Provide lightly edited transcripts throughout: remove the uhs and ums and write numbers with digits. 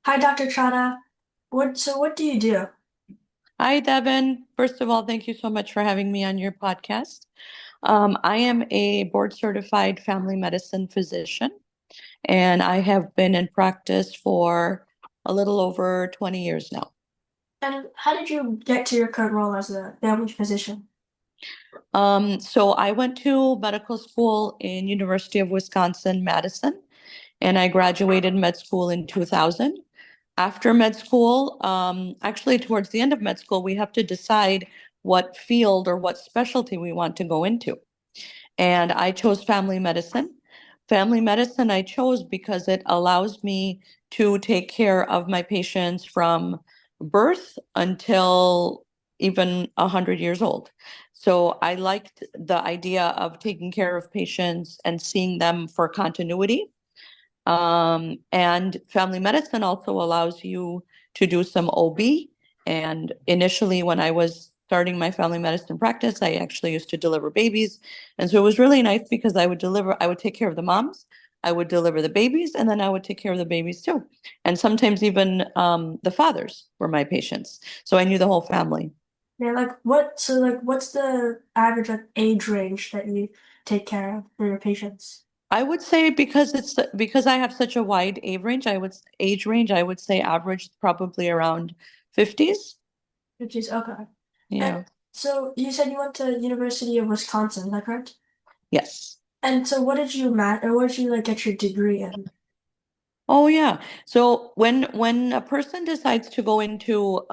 Hi, Dr. Chadha. What do you do? Hi, Devin. First of all, thank you so much for having me on your podcast. I am a board certified family medicine physician, and I have been in practice for a little over 20 years now. And how did you get to your current role as a family physician? So I went to medical school in University of Wisconsin-Madison, and I graduated med school in 2000. After med school, actually towards the end of med school, we have to decide what field or what specialty we want to go into. And I chose family medicine. Family medicine I chose because it allows me to take care of my patients from birth until even 100 years old. So I liked the idea of taking care of patients and seeing them for continuity. And family medicine also allows you to do some OB. And initially, when I was starting my family medicine practice, I actually used to deliver babies. And so it was really nice because I would take care of the moms, I would deliver the babies, and then I would take care of the babies too. And sometimes even the fathers were my patients. So I knew the whole family. Yeah, what's the average age range that you take care of for your patients? I would say because I have such a wide age range, I would say average probably around 50s. Which is okay. And Yeah. so you said you went to University of Wisconsin, is that correct? Yes. And so what did you get your degree in? Oh yeah. So when a person decides to go into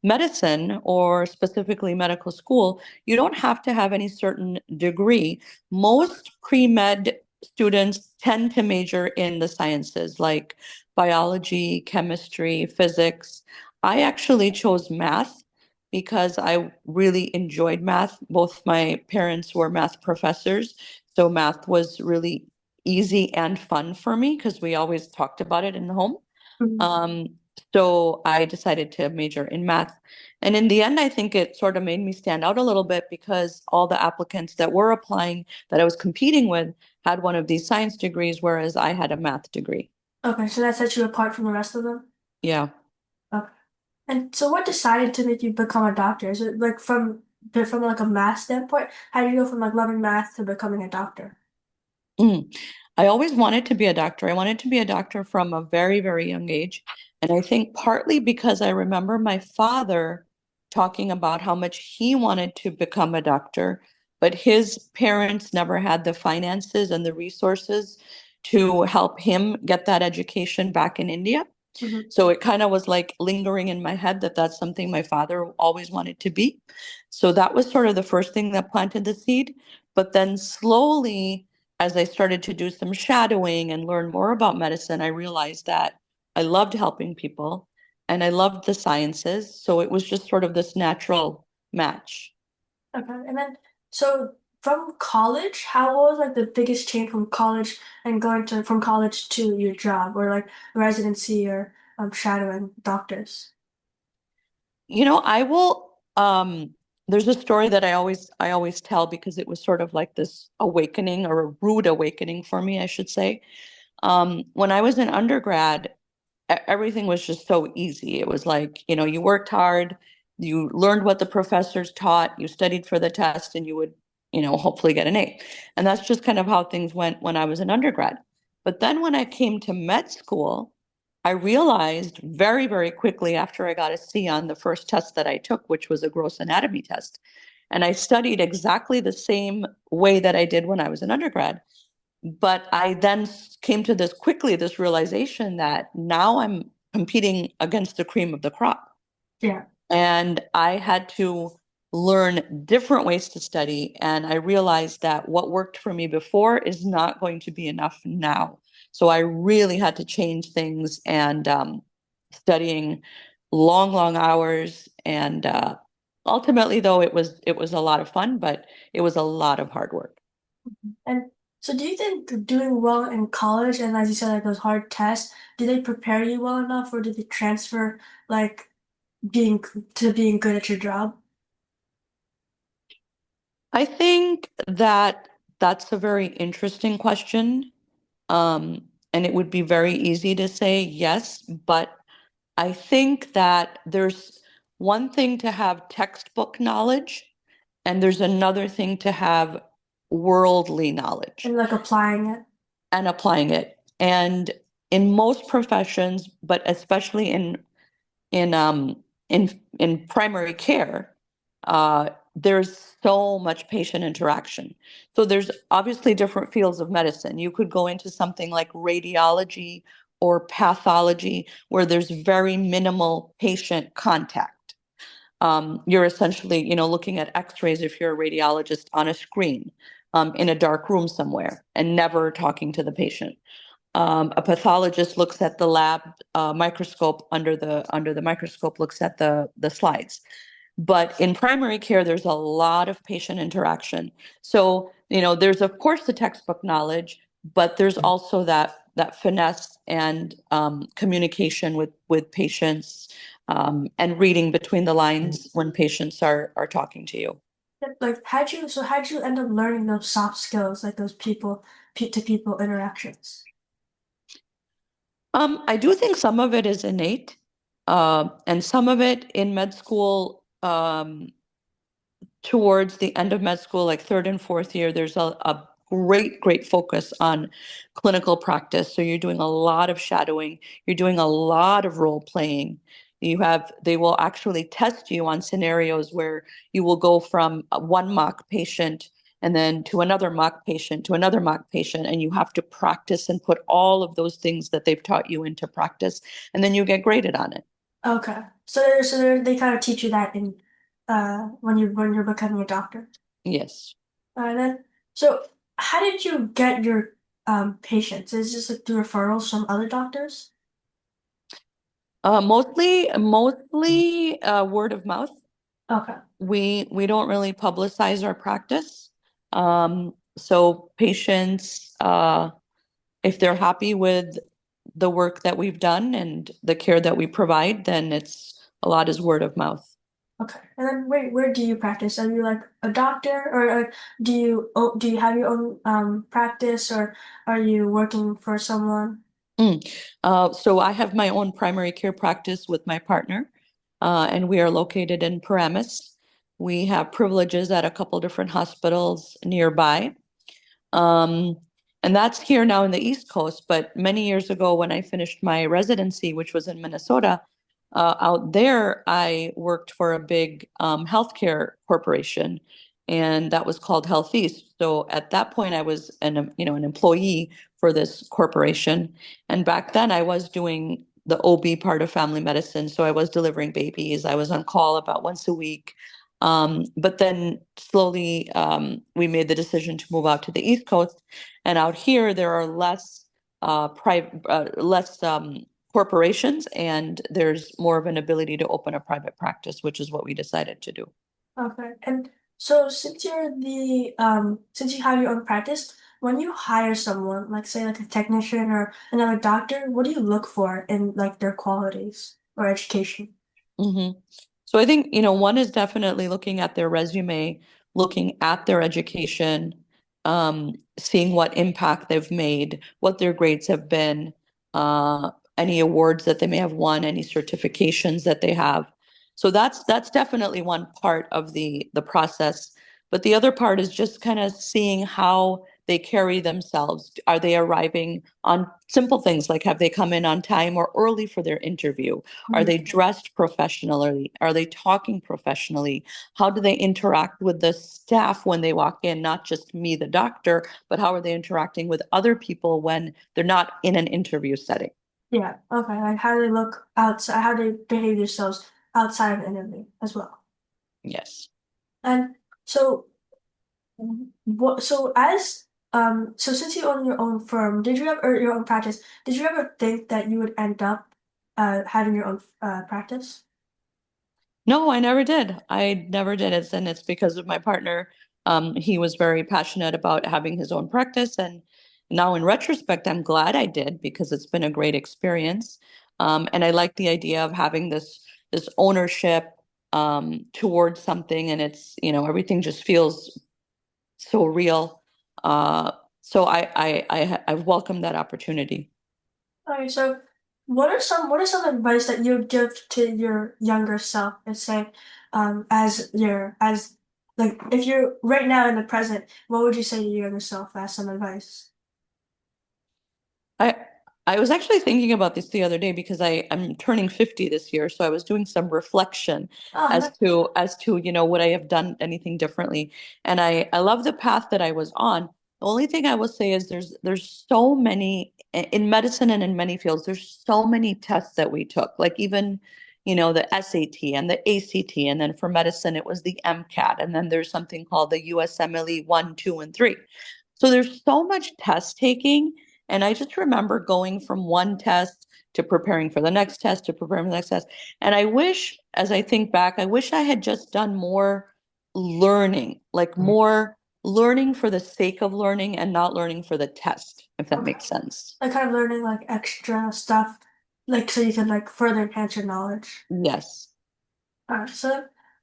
medicine or specifically medical school, you don't have to have any certain degree. Most pre-med students tend to major in the sciences like biology, chemistry, physics. I actually chose math because I really enjoyed math. Both my parents were math professors, so math was really easy and fun for me because we always talked about it in the home. Mhm. Um, so I decided to major in math. And in the end, I think it sort of made me stand out a little bit because all the applicants that were applying that I was competing with had one of these science degrees, whereas I had a math degree. Okay, so that sets you apart from the rest of them? Yeah. Okay. And so what decided to make you become a doctor? Is it from like a math standpoint? How do you go from like loving math to becoming a doctor? Mm. I always wanted to be a doctor. I wanted to be a doctor from a very, very young age. And I think partly because I remember my father talking about how much he wanted to become a doctor, but his parents never had the finances and the resources to help him get that education back in India. Hmm. So it kind of was like lingering in my head that that's something my father always wanted to be. So that was sort of the first thing that planted the seed. But then slowly, as I started to do some shadowing and learn more about medicine, I realized that I loved helping people and I loved the sciences. So it was just sort of this natural match. Okay. And then so from college, how what was like the biggest change from college and going to from college to your job or like residency or shadowing doctors? I will there's a story that I always tell because it was sort of like this awakening or a rude awakening for me, I should say. When I was in undergrad, everything was just so easy. It was like, you worked hard, you learned what the professors taught, you studied for the test, and you would, hopefully get an A. And that's just kind of how things went when I was an undergrad. But then when I came to med school, I realized very, very quickly after I got a C on the first test that I took, which was a gross anatomy test. And I studied exactly the same way that I did when I was an undergrad. But I then came to this realization that now I'm competing against the cream of the crop. Yeah. And I had to learn different ways to study. And I realized that what worked for me before is not going to be enough now. So I really had to change things and studying long, long hours. And ultimately, though, it was a lot of fun, but it was a lot of hard work. And so do you think doing well in college and as you said, like those hard tests, do they prepare you well enough or do they transfer like being being good at your job? I think that that's a very interesting question. and it would be very easy to say yes, but I think that there's one thing to have textbook knowledge, and there's another thing to have worldly knowledge And like applying it. and applying it. And in most professions, but especially in in primary care, there's so much patient interaction. So there's obviously different fields of medicine. You could go into something like radiology or pathology where there's very minimal patient contact. You're essentially, looking at X-rays if you're a radiologist on a screen, in a dark room somewhere and never talking to the patient. A pathologist looks at the lab microscope under the microscope, looks at the slides. But in primary care, there's a lot of patient interaction. So, there's of course the textbook knowledge, but there's also that finesse and communication with patients, and reading between the lines when patients are talking to you. Like, how'd you end up learning those soft skills, like those to people interactions? I do think some of it is innate, and some of it in med school. Towards the end of med school, like third and fourth year, there's a great focus on clinical practice. So you're doing a lot of shadowing, you're doing a lot of role playing. They will actually test you on scenarios where you will go from one mock patient and then to another mock patient to another mock patient, and you have to practice and put all of those things that they've taught you into practice, and then you get graded on it. Okay. They kind of teach you that in when you're becoming a doctor. Yes. And then so how did you get your patients? Is this like through referrals from other doctors? Mostly word of mouth. Okay. We don't really publicize our practice. So patients, if they're happy with the work that we've done and the care that we provide, then it's a lot is word of mouth. Okay. And then where do you practice? Are you like a doctor or do you have your own practice or are you working for someone? Mm. So I have my own primary care practice with my partner, and we are located in Paramus. We have privileges at a couple different hospitals nearby. Um, and that's here now in the East Coast. But many years ago, when I finished my residency, which was in Minnesota, out there, I worked for a big healthcare corporation, and that was called Health East. So at that point, I was an employee for this corporation. And back then, I was doing the OB part of family medicine. So I was delivering babies. I was on call about once a week. But then slowly we made the decision to move out to the East Coast, and out here there are less corporations, and there's more of an ability to open a private practice, which is what we decided to do. Okay. And so since you have your own practice, when you hire someone, like say like a technician or another doctor, what do you look for in like their qualities or education? hmm So I think, one is definitely looking at their resume, looking at their education, seeing what impact they've made, what their grades have been, any awards that they may have won, any certifications that they have. So that's definitely one part of the process. But the other part is just kind of seeing how they carry themselves. Are they arriving on simple things like have they come in on time or early for their interview? Are they Mhm. dressed professionally? Are they talking professionally? How do they interact with the staff when they walk in? Not just me, the doctor, but how are they interacting with other people when they're not in an interview setting? Yeah. Okay. Like how they look outside, how they behave themselves outside of the interview as well. Yes. And so what? So since you own your own firm, did you ever or your own practice? Did you ever think that you would end up having your own practice? No, I never did. I never did it. And it's because of my partner. He was very passionate about having his own practice. And now, in retrospect, I'm glad I did because it's been a great experience. And I like the idea of having this ownership towards something, and everything just feels so real. So I've welcomed that opportunity. Okay, so what are some advice that you would give to your younger self and say, as like if you're right now in the present, what would you say to your younger self as some advice? I I was actually thinking about this the other day because I'm turning 50 this year, so I was doing some reflection Oh, no. as to, would I have done anything differently? And I love the path that I was on. The only thing I will say is there's so many in medicine and in many fields, there's so many tests that we took. Like even, the SAT and the ACT, and then for medicine it was the MCAT, and then there's something called the USMLE 1, 2, and 3. So there's so much test taking, and I just remember going from one test to preparing for the next test to preparing for the next test. And I wish, as I think back, I wish I had just done more learning, like more learning for the sake of learning and not learning for the test, if that Okay. makes sense. Like kind of learning like extra stuff, like so you can like further enhance your knowledge. Yes.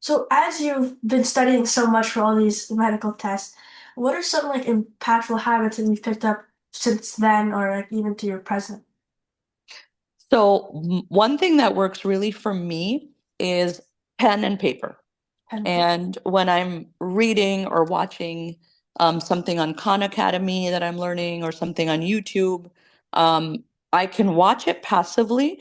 So as you've been studying so much for all these medical tests, what are some like impactful habits that you've picked up since then, or like even to your present? So one thing that works really for me is pen and paper. And And when I'm reading or watching something on Khan Academy that I'm learning or something on YouTube, um, I can watch it passively,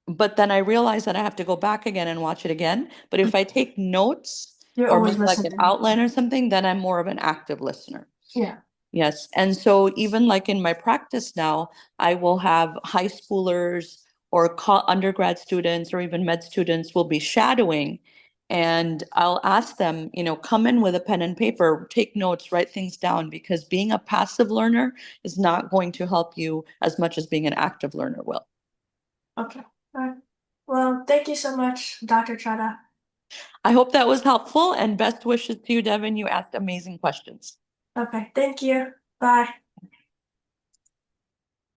but then I realize that I have to go back again and watch it again. But if I take notes you're or always make like an listening. outline or something, then I'm more of an active listener. Yeah. Yes. And so even like in my practice now, I will have high schoolers or undergrad students or even med students will be shadowing. And I'll ask them, come in with a pen and paper, take notes, write things down, because being a passive learner is not going to help you as much as being an active learner will. Okay. All right. Well, thank you so much, Dr. Chadha. I hope that was helpful, and best wishes to you, Devin. You asked amazing questions. Okay. Thank you. Bye.